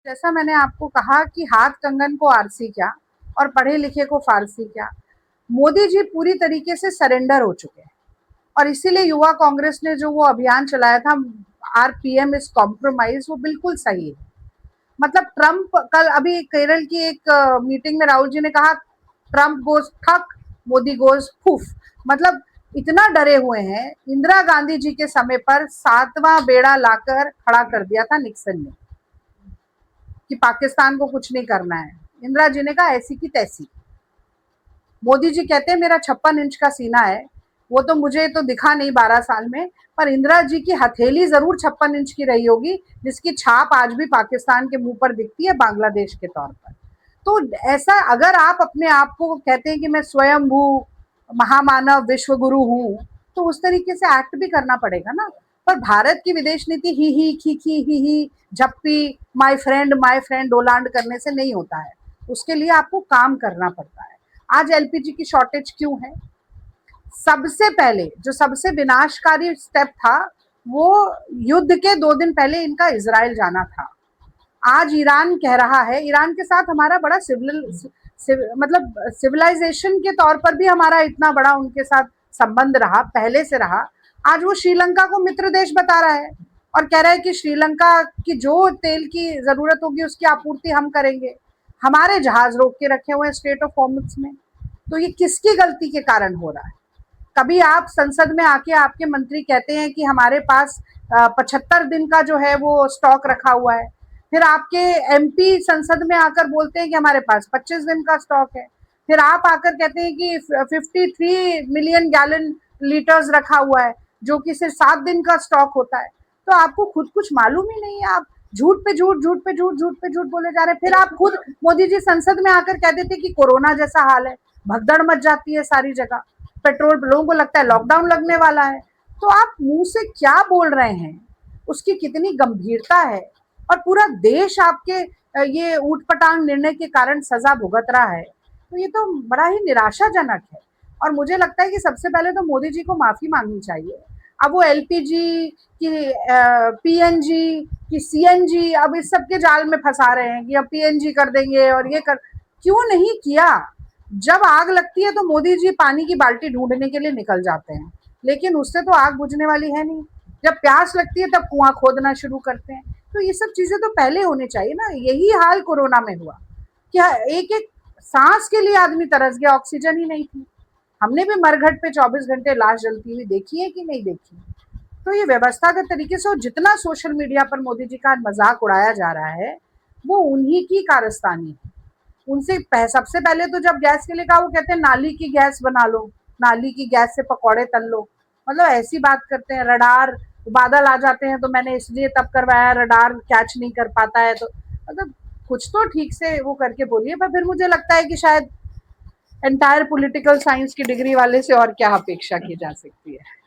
जैसा मैंने आपको कहा कि हाथ कंगन को आरसी क्या और पढ़े लिखे को फारसी क्या, मोदी जी पूरी तरीके से सरेंडर हो चुके हैं। और इसीलिए युवा कांग्रेस ने जो वो अभियान चलाया था, आरपीएम इज कॉम्प्रोमाइज, वो बिल्कुल सही है। मतलब ट्रंप, कल अभी केरल की एक मीटिंग में राहुल जी ने कहा ट्रंप गोज ठक, मोदी गोज फूफ। मतलब इतना डरे हुए हैं। इंदिरा गांधी जी के समय पर 7वां बेड़ा लाकर खड़ा कर दिया था निक्सन ने कि पाकिस्तान को कुछ नहीं करना है। इंदिरा जी ने कहा ऐसी की तैसी। मोदी जी कहते हैं मेरा 56 इंच का सीना है, वो तो मुझे तो दिखा नहीं 12 साल में, पर इंदिरा जी की हथेली जरूर 56 इंच की रही होगी, जिसकी छाप आज भी पाकिस्तान के मुंह पर दिखती है बांग्लादेश के तौर पर। तो ऐसा अगर आप अपने आप को कहते हैं कि मैं स्वयंभू महामानव विश्व गुरु हूं, तो उस तरीके से एक्ट भी करना पड़ेगा ना। पर भारत की विदेश नीति ही खी ही झप्पी माय फ्रेंड डोलांड करने से नहीं होता है। उसके लिए आपको काम करना पड़ता है। आज एलपीजी की शॉर्टेज क्यों है? सबसे पहले जो सबसे विनाशकारी स्टेप था, वो युद्ध के 2 दिन पहले इनका इजराइल जाना था। आज ईरान कह रहा है, ईरान के साथ हमारा बड़ा मतलब सिविलाइजेशन के तौर पर भी हमारा इतना बड़ा उनके साथ संबंध रहा, पहले से रहा। आज वो श्रीलंका को मित्र देश बता रहा है और कह रहा है कि श्रीलंका की जो तेल की जरूरत होगी उसकी आपूर्ति हम करेंगे। हमारे जहाज रोक के रखे हुए हैं स्ट्रेट ऑफ हॉर्मुज में। तो ये किसकी गलती के कारण हो रहा है? कभी आप संसद में आके आपके मंत्री कहते हैं कि हमारे पास 75 दिन का जो है वो स्टॉक रखा हुआ है, फिर आपके एमपी संसद में आकर बोलते हैं कि हमारे पास 25 दिन का स्टॉक है, फिर आप आकर कहते हैं कि 53 मिलियन गैलन लीटर्स रखा हुआ है, जो कि सिर्फ 7 दिन का स्टॉक होता है। तो आपको खुद कुछ मालूम ही नहीं है। आप झूठ पे झूठ, झूठ पे झूठ, झूठ पे झूठ बोले जा रहे हैं। फिर आप खुद मोदी जी संसद में आकर कह देते कि कोरोना जैसा हाल है, भगदड़ मच जाती है सारी जगह, पेट्रोल, लोगों को लगता है लॉकडाउन लगने वाला है। तो आप मुंह से क्या बोल रहे हैं, उसकी कितनी गंभीरता है। और पूरा देश आपके ये ऊटपटांग निर्णय के कारण सजा भुगत रहा है। तो ये तो बड़ा ही निराशाजनक है। और मुझे लगता है कि सबसे पहले तो मोदी जी को माफी मांगनी चाहिए। अब वो एलपीजी की, पीएनजी की, सीएनजी, अब इस सब के जाल में फंसा रहे हैं कि अब पीएनजी कर देंगे और ये कर, क्यों नहीं किया? जब आग लगती है तो मोदी जी पानी की बाल्टी ढूंढने के लिए निकल जाते हैं, लेकिन उससे तो आग बुझने वाली है नहीं। जब प्यास लगती है तब कुआं खोदना शुरू करते हैं। तो ये सब चीजें तो पहले होनी चाहिए ना। यही हाल कोरोना में हुआ, क्या एक एक सांस के लिए आदमी तरस गया, ऑक्सीजन ही नहीं थी। हमने भी मरघट पे 24 घंटे लाश जलती हुई देखी है कि नहीं देखी? तो ये व्यवस्थागत तरीके से, और जितना सोशल मीडिया पर मोदी जी का मजाक उड़ाया जा रहा है, वो उन्हीं की कारस्तानी है। उनसे सबसे पहले तो जब गैस के लिए कहा, वो कहते हैं नाली की गैस बना लो, नाली की गैस से पकौड़े तल लो। मतलब ऐसी बात करते हैं। रडार, बादल आ जाते हैं तो मैंने इसलिए तब करवाया, रडार कैच नहीं कर पाता है, तो मतलब कुछ तो ठीक से वो करके बोलिए। पर फिर मुझे लगता है कि शायद एंटायर पॉलिटिकल साइंस की डिग्री वाले से और क्या अपेक्षा की जा सकती है।